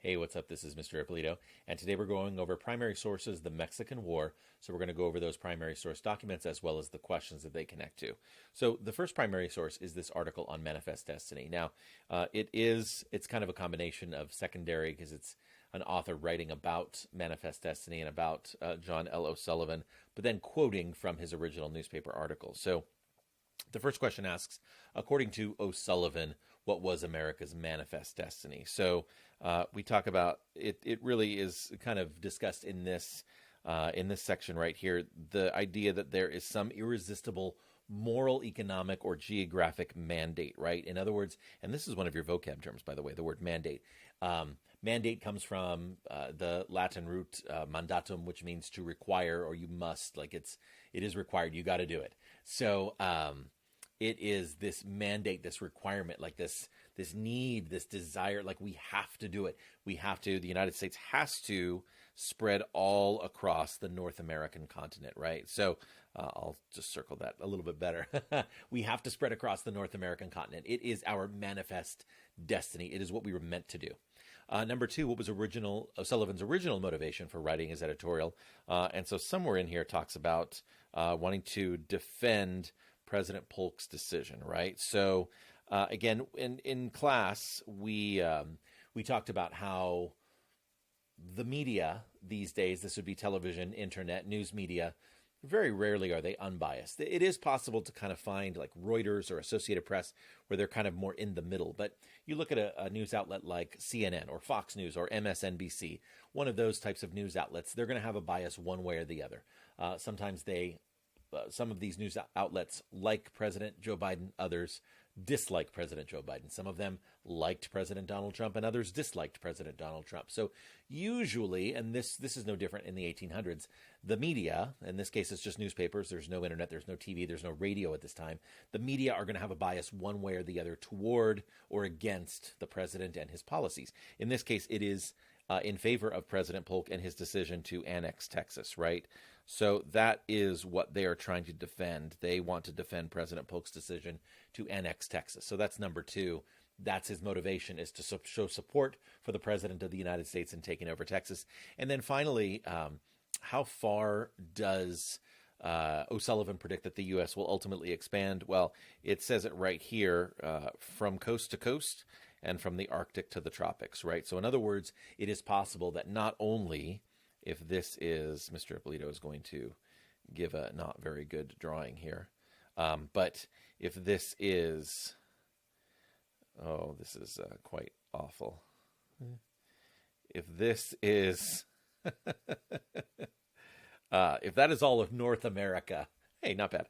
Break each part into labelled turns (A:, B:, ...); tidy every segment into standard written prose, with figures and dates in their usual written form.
A: Hey, what's up? This is Mr. Ippolito, and today we're going over primary sources, the Mexican War. So we're going to go over those primary source documents as well as the questions that they connect to. So the first primary source is this article on Manifest Destiny. Now, it's kind of a combination of secondary because it's an author writing about Manifest Destiny and about John L. O'Sullivan, but then quoting from his original newspaper article. So the first question asks, according to O'Sullivan, what was America's manifest destiny? So we talk about it. It really is kind of discussed in this section right here. The idea that there is some irresistible moral, economic, or geographic mandate, right? In other words, and this is one of your vocab terms, by the way, the word mandate. Mandate comes from the Latin root mandatum, which means to require or you must. Like it is required. You got to do it. So it is this mandate, this requirement, like this need, this desire, like we have to do it. We have to, the United States has to spread all across the North American continent, right? So I'll just circle that a little bit better. We have to spread across the North American continent. It is our manifest destiny. It is what we were meant to do. Number two, what was O'Sullivan's original motivation for writing his editorial? And so somewhere in here talks about wanting to defend President Polk's decision, right? So again, in class, we talked about how the media these days, this would be television, internet, news media, very rarely are they unbiased. It is possible to kind of find like Reuters or Associated Press where they're kind of more in the middle. But you look at a news outlet like CNN or Fox News or MSNBC, one of those types of news outlets, they're going to have a bias one way or the other. Sometimes some of these news outlets like President Joe Biden, others dislike President Joe Biden. Some of them liked President Donald Trump and others disliked President Donald Trump. So usually, and this is no different in the 1800s, the media, in this case it's just newspapers, there's no internet, there's no TV, there's no radio at this time, the media are going to have a bias one way or the other toward or against the president and his policies. In this case, it is in favor of President Polk and his decision to annex Texas, right? So that is what they are trying to defend. They want to defend President Polk's decision to annex Texas. So that's number two. That's his motivation, is to show support for the president of the United States in taking over Texas. And then finally, how far does O'Sullivan predict that the U.S. will ultimately expand? Well, it says it right here, from coast to coast and from the Arctic to the tropics, right? So in other words, it is possible that not only, if this is, Mr. Ippolito is going to give a not very good drawing here, but if this is, this is quite awful. If this is, if that is all of North America, hey, not bad,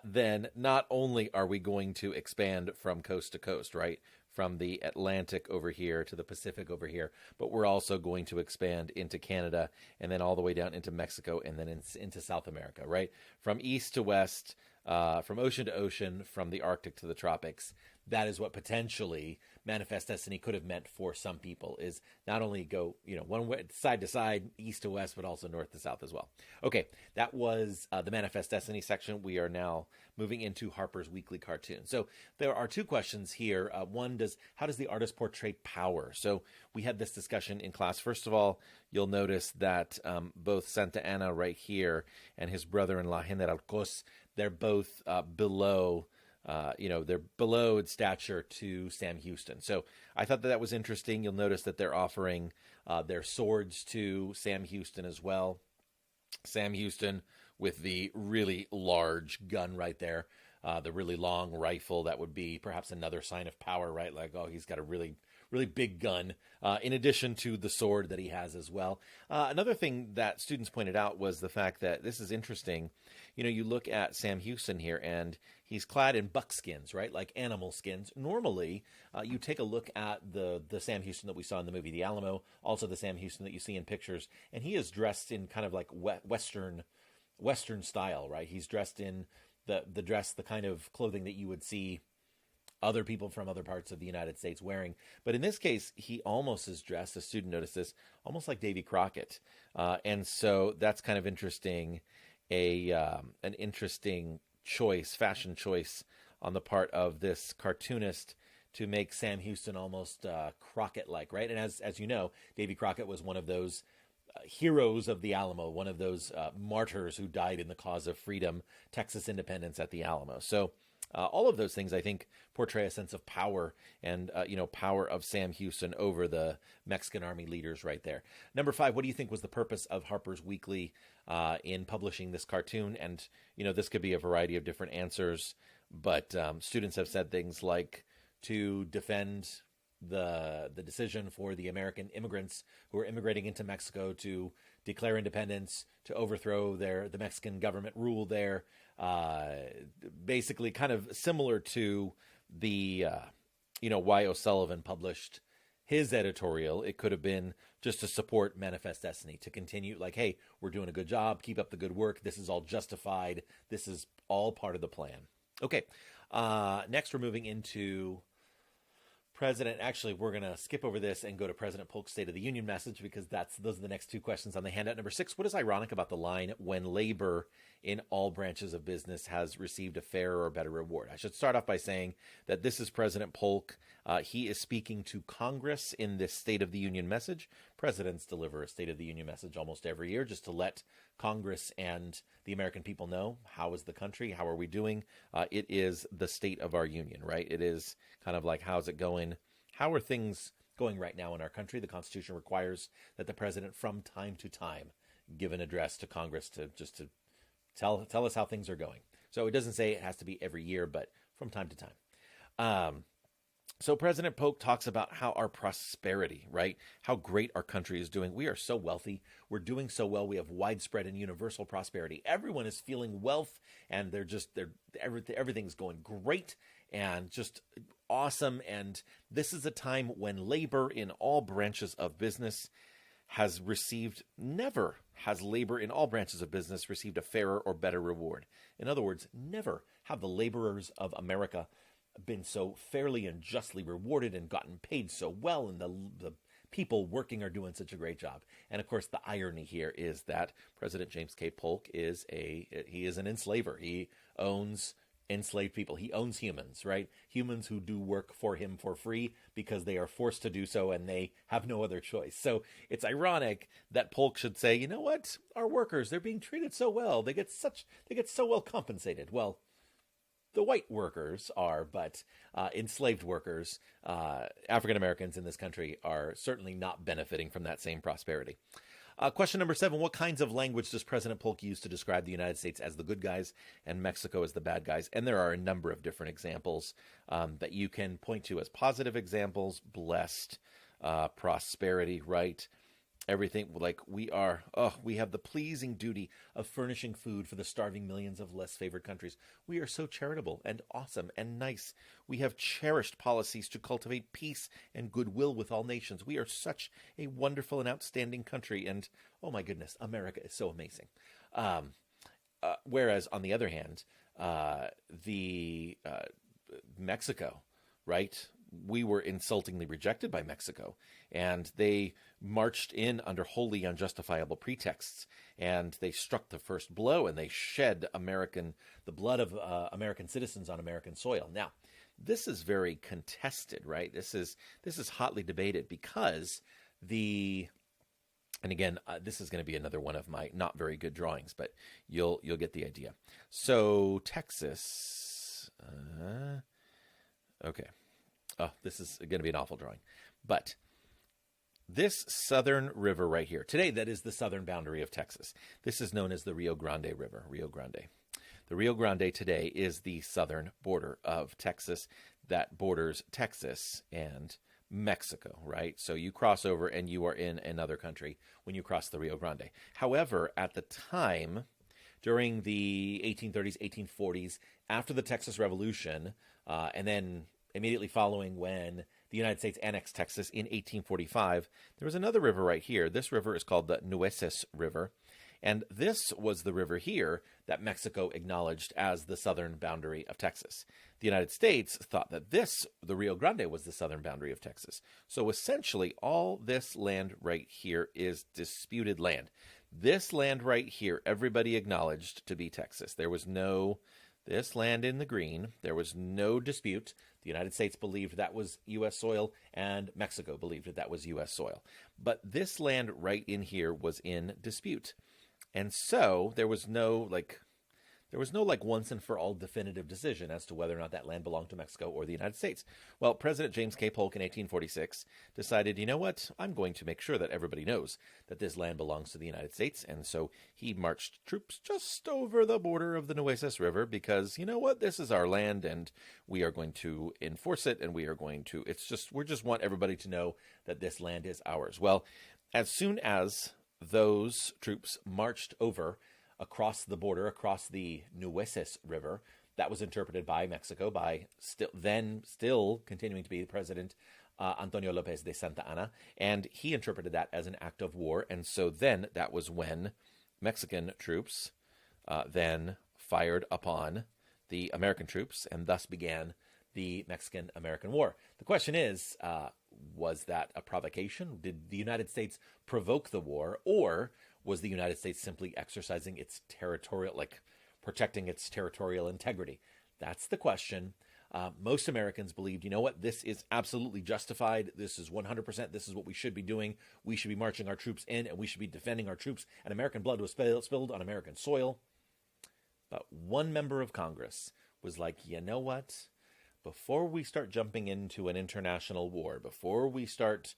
A: then not only are we going to expand from coast to coast, right? From the Atlantic over here to the Pacific over here, but we're also going to expand into Canada and then all the way down into Mexico and then into South America, right? From east to west, from ocean to ocean, from the Arctic to the tropics. That is what potentially Manifest Destiny could have meant for some people, is not only go, one way, side to side, east to west, but also north to south as well. Okay, that was the Manifest Destiny section. We are now moving into Harper's weekly cartoon. So there are two questions here. One, how does the artist portray power? So we had this discussion in class. First of all, you'll notice that both Santa Anna right here and his brother-in-law General Cos, they're both below. They're below in stature to Sam Houston. So I thought that was interesting. You'll notice that they're offering their swords to Sam Houston as well. Sam Houston with the really large gun right there, the really long rifle. That would be perhaps another sign of power, right? Like, he's got a really big gun, in addition to the sword that he has as well. Another thing that students pointed out was the fact that this is interesting. You look at Sam Houston here, and he's clad in buckskins, right? Like animal skins. Normally, you take a look at the Sam Houston that we saw in the movie The Alamo, also the Sam Houston that you see in pictures, and he is dressed in kind of like Western style, right? He's dressed in the dress, the kind of clothing that you would see other people from other parts of the United States wearing. But in this case, he almost is dressed, a student noticed this, almost like Davy Crockett. And so that's kind of interesting, an interesting choice, fashion choice on the part of this cartoonist to make Sam Houston almost Crockett-like, right? And as you know, Davy Crockett was one of those heroes of the Alamo, one of those martyrs who died in the cause of freedom, Texas independence at the Alamo. So all of those things, I think, portray a sense of power and, power of Sam Houston over the Mexican army leaders right there. Number 5, what do you think was the purpose of Harper's Weekly in publishing this cartoon? And, this could be a variety of different answers, but students have said things like to defend the decision for the American immigrants who are immigrating into Mexico to declare independence, to overthrow the Mexican government rule there. Basically kind of similar to the, why O'Sullivan published his editorial. It could have been just to support Manifest Destiny, to continue like, hey, we're doing a good job, keep up the good work. This is all justified. This is all part of the plan. Okay. Next, we're moving into President. Actually, we're going to skip over this and go to President Polk's State of the Union message, because those are the next 2 questions on the handout. Number 6, what is ironic about the line, when labor in all branches of business has received a fairer or better reward? I should start off by saying that this is President Polk. He is speaking to Congress in this State of the Union message. Presidents deliver a State of the Union message almost every year just to let Congress and the American people know, how is the country, how are we doing? It is the state of our union, right? It is kind of like, how's it going? How are things going right now in our country? The Constitution requires that the president from time to time give an address to Congress to tell us how things are going. So it doesn't say it has to be every year, but from time to time. So President Polk talks about how our prosperity, right? How great our country is doing. We are so wealthy. We're doing so well. We have widespread and universal prosperity. Everyone is feeling wealth, and everything's going great and just awesome. And this is a time when labor in all branches of business never has labor in all branches of business received a fairer or better reward. In other words, never have the laborers of America been so fairly and justly rewarded and gotten paid so well, and the people working are doing such a great job. And of course, the irony here is that President James K. Polk is an enslaver. He owns enslaved people. He owns humans, right? Humans who do work for him for free because they are forced to do so and they have no other choice. So it's ironic that Polk should say, you know what? Our workers, they're being treated so well. They get so well compensated. Well, the white workers are, but enslaved workers, African Americans in this country, are certainly not benefiting from that same prosperity. Question number 7, what kinds of language does President Polk use to describe the United States as the good guys and Mexico as the bad guys? And there are a number of different examples that you can point to as positive examples: blessed, prosperity, right? Everything like we have the pleasing duty of furnishing food for the starving millions of less favored countries. We are so charitable and awesome and nice. We have cherished policies to cultivate peace and goodwill with all nations. We are such a wonderful and outstanding country. And oh my goodness, America is so amazing. Whereas on the other hand, Mexico, right? We were insultingly rejected by Mexico, and they marched in under wholly unjustifiable pretexts, and they struck the first blow, and they shed the blood of American citizens on American soil. Now, this is very contested, right? This is hotly debated because and again, this is going to be another one of my not very good drawings, but you'll get the idea. So Texas, okay. Oh, this is going to be an awful drawing. But this southern river right here, today that is the southern boundary of Texas. This is known as the Rio Grande River, Rio Grande. The Rio Grande today is the southern border of Texas that borders Texas and Mexico, right? So you cross over and you are in another country when you cross the Rio Grande. However, at the time, during the 1830s, 1840s, after the Texas Revolution, and then immediately following when the United States annexed Texas in 1845, there was another river right here. This river is called the Nueces River, and this was the river here that Mexico acknowledged as the southern boundary of Texas. The United States thought that the Rio Grande, was the southern boundary of Texas. So essentially, all this land right here is disputed land. This land right here, everybody acknowledged to be Texas. There was this land in the green, there was no dispute The United States believed that was U.S. soil, and Mexico believed that that was U.S. soil. But this land right in here was in dispute. And so there was no once and for all definitive decision as to whether or not that land belonged to Mexico or the United States. Well, President James K. Polk in 1846 decided, you know what, I'm going to make sure that everybody knows that this land belongs to the United States. And so he marched troops just over the border of the Nueces River because, you know what, this is our land and we are going to enforce it, and we just want everybody to know that this land is ours. Well, as soon as those troops marched over across the border, across the Nueces River, that was interpreted by Mexico, by still continuing to be the president, Antonio Lopez de Santa Anna, and he interpreted that as an act of war. And so then that was when Mexican troops then fired upon the American troops, and thus began the Mexican-American War. The question is, was that a provocation? Did the United States provoke the war, or was the United States simply exercising its protecting its territorial integrity? That's the question. Most Americans believed, you know what, this is absolutely justified. This is 100%. This is what we should be doing. We should be marching our troops in, and we should be defending our troops. And American blood was spilled on American soil. But one member of Congress was like, you know what? Before we start jumping into an international war, before we start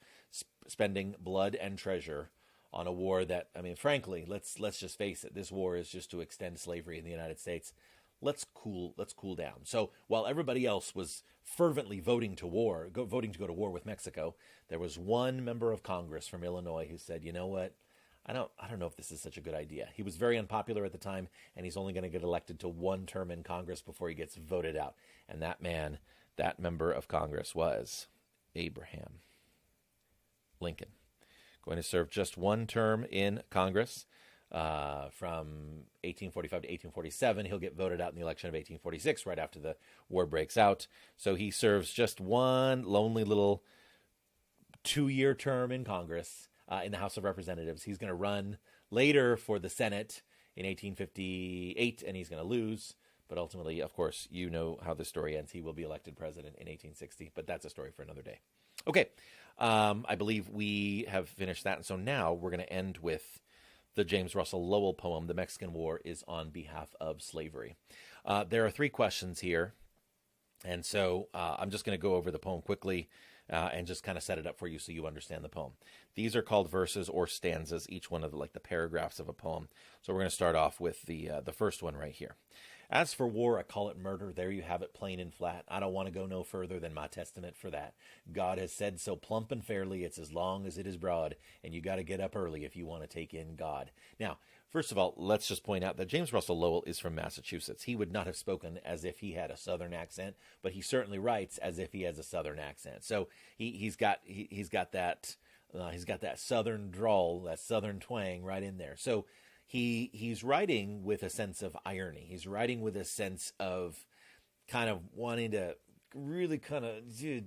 A: spending blood and treasure on a war that, I mean, frankly, let's just face it, this war is just to extend slavery in the United States. Let's cool down. So while everybody else was fervently voting to go to war with Mexico, there was one member of Congress from Illinois who said, you know what? I don't know if this is such a good idea. He was very unpopular at the time, and he's only going to get elected to one term in Congress before he gets voted out. And that member of Congress was Abraham Lincoln, going to serve just one term in Congress from 1845 to 1847. He'll get voted out in the election of 1846, right after the war breaks out. So he serves just one lonely little 2-year term in Congress. In the House of Representatives. He's going to run later for the Senate in 1858, and he's going to lose. But ultimately, of course, you know how the story ends. He will be elected president in 1860, but that's a story for another day. Okay, I believe we have finished that, and so now we're going to end with the James Russell Lowell poem, The Mexican War is on Behalf of Slavery. There are 3 questions here, and so I'm just going to go over the poem quickly and just kind of set it up for you so you understand the poem. These are called verses or stanzas, each one of the paragraphs of a poem. So we're going to start off with the first one right here. As for war, I call it murder. There you have it, plain and flat. I don't want to go no further than my testament for that. God has said so plump and fairly, it's as long as it is broad, and you got to get up early if you want to take in God. Now, first of all, let's just point out that James Russell Lowell is from Massachusetts. He would not have spoken as if he had a Southern accent, but he certainly writes as if he has a Southern accent. So he's got that Southern drawl, that Southern twang right in there. So he's writing with a sense of irony. He's writing with a sense of kind of wanting to really kind of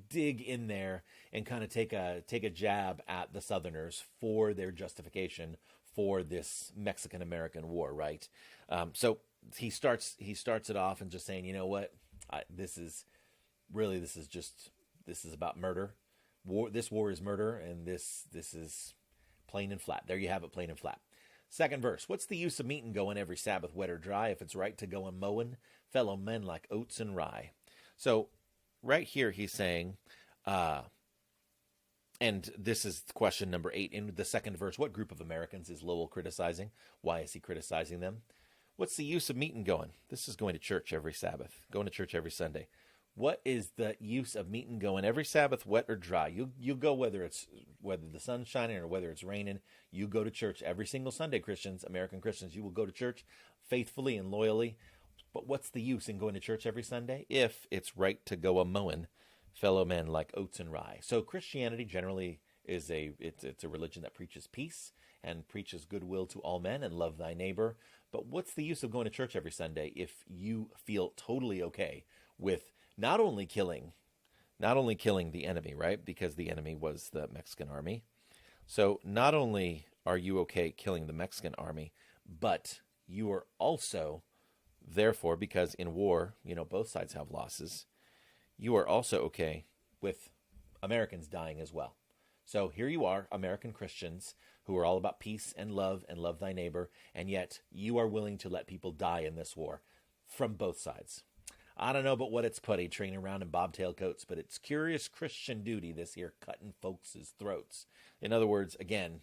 A: dig in there and kind of take a jab at the Southerners for their justification for this Mexican-American war, right? So he starts it off and just saying, you know what, this is about murder. This war is murder, and this is plain and flat. There you have it, plain and flat. Second verse, what's the use of meeting going every Sabbath wet or dry if it's right to go and mowing fellow men like oats and rye? So right here he's saying, and this is question number 8 in the second verse, what group of Americans is Lowell criticizing? Why is he criticizing them? What's the use of meeting going? This is going to church every Sabbath, going to church every Sunday. What is the use of meeting going every Sabbath, wet or dry? You go whether the sun's shining or whether it's raining. You go to church every single Sunday, Christians, American Christians. You will go to church faithfully and loyally. But what's the use in going to church every Sunday if it's right to go a mowing fellow men like oats and rye? So Christianity generally is it's a religion that preaches peace and preaches goodwill to all men and love thy neighbor. But what's the use of going to church every Sunday if you feel totally okay with not only killing the enemy, right? Because the enemy was the Mexican army. So not only are you okay killing the Mexican army, but you are also, therefore, because in war, both sides have losses, you are also okay with Americans dying as well. So here you are, American Christians who are all about peace and love thy neighbor, and yet you are willing to let people die in this war from both sides. I don't know but what it's putty training around in bobtail coats, but it's curious Christian duty this here, cutting folks' throats. In other words, again,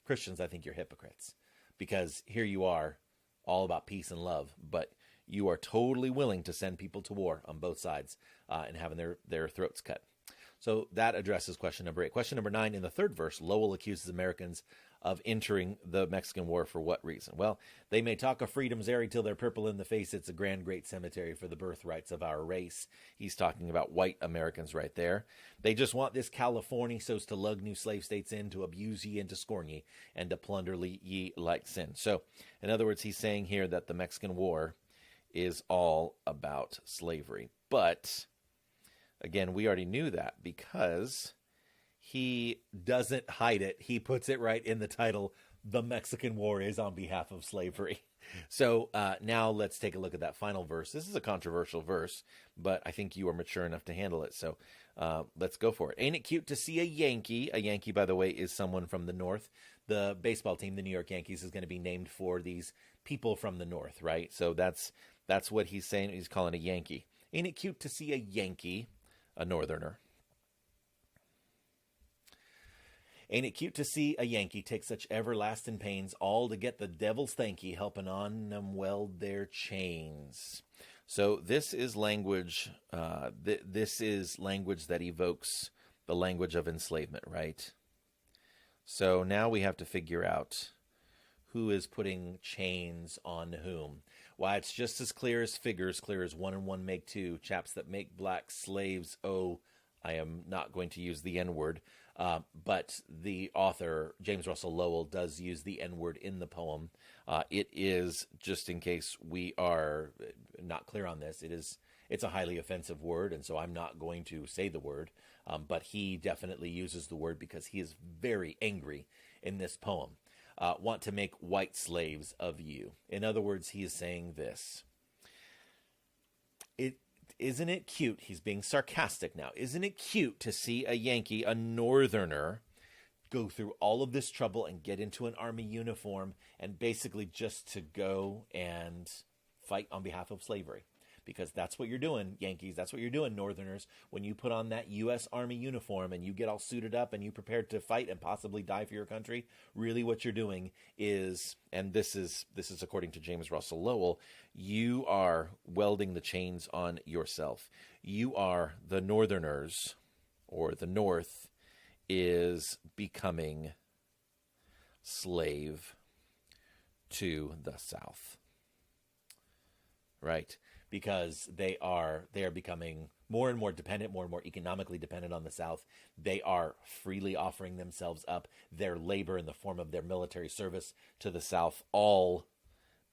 A: Christians, I think you're hypocrites, because here you are all about peace and love, but you are totally willing to send people to war on both sides and having their throats cut. So that addresses question number 8. Question number 9, in the third verse, Lowell accuses Americans of entering the Mexican War for what reason? Well, they may talk of freedom's airy till they're purple in the face. It's a grand, great cemetery for the birthrights of our race. He's talking about white Americans right there. They just want this California so's to lug new slave states in, to abuse ye and to scorn ye, and to plunder ye like sin. So, in other words, he's saying here that the Mexican War is all about slavery. But again, we already knew that because he doesn't hide it. He puts it right in the title. The Mexican War is on behalf of slavery. So now let's take a look at that final verse. This is a controversial verse, but I think you are mature enough to handle it. So let's go for it. Ain't it cute to see a Yankee? A Yankee, by the way, is someone from the North. The baseball team, the New York Yankees, is going to be named for these people from the North, right? So that's what he's saying. He's calling a Yankee. Ain't it cute to see a Yankee, a Northerner? Ain't it cute to see a Yankee take such everlasting pains, all to get the devil's thanky, helping on them weld their chains? So this is language. This is language that evokes the language of enslavement, right? So now we have to figure out who is putting chains on whom. Why, it's just as clear as figures, clear as 1 and 1 make 2. Chaps that make black slaves, oh, I am not going to use the N-word. But the author, James Russell Lowell, does use the N-word in the poem. It is, just in case we are not clear on this, it's a highly offensive word, and so I'm not going to say the word. But he definitely uses the word because he is very angry in this poem. Want to make white slaves of you. In other words, he is saying this. Isn't it cute? He's being sarcastic now. Isn't it cute to see a Yankee, a Northerner, go through all of this trouble and get into an army uniform and basically just to go and fight on behalf of slavery? Because that's what you're doing, Yankees. That's what you're doing, Northerners. When you put on that U.S. Army uniform and you get all suited up and you prepare to fight and possibly die for your country, really what you're doing is, and this is according to James Russell Lowell, you are welding the chains on yourself. You are, the Northerners, or the North, is becoming slave to the South. Right? Because they are becoming more and more dependent, more and more economically dependent on the South. They are freely offering themselves up, their labor in the form of their military service to the South, all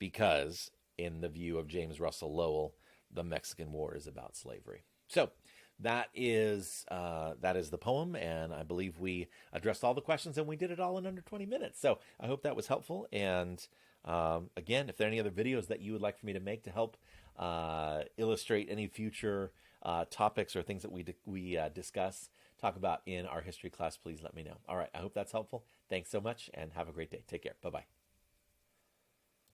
A: because, in the view of James Russell Lowell, the Mexican War is about slavery. So that is the poem, and I believe we addressed all the questions, and we did it all in under 20 minutes. So I hope that was helpful, and again, if there are any other videos that you would like for me to make to help illustrate any future topics or things that we talk about in our history class, please let me know. All right, I hope that's helpful. Thanks so much, and have a great day. Take care. Bye-bye.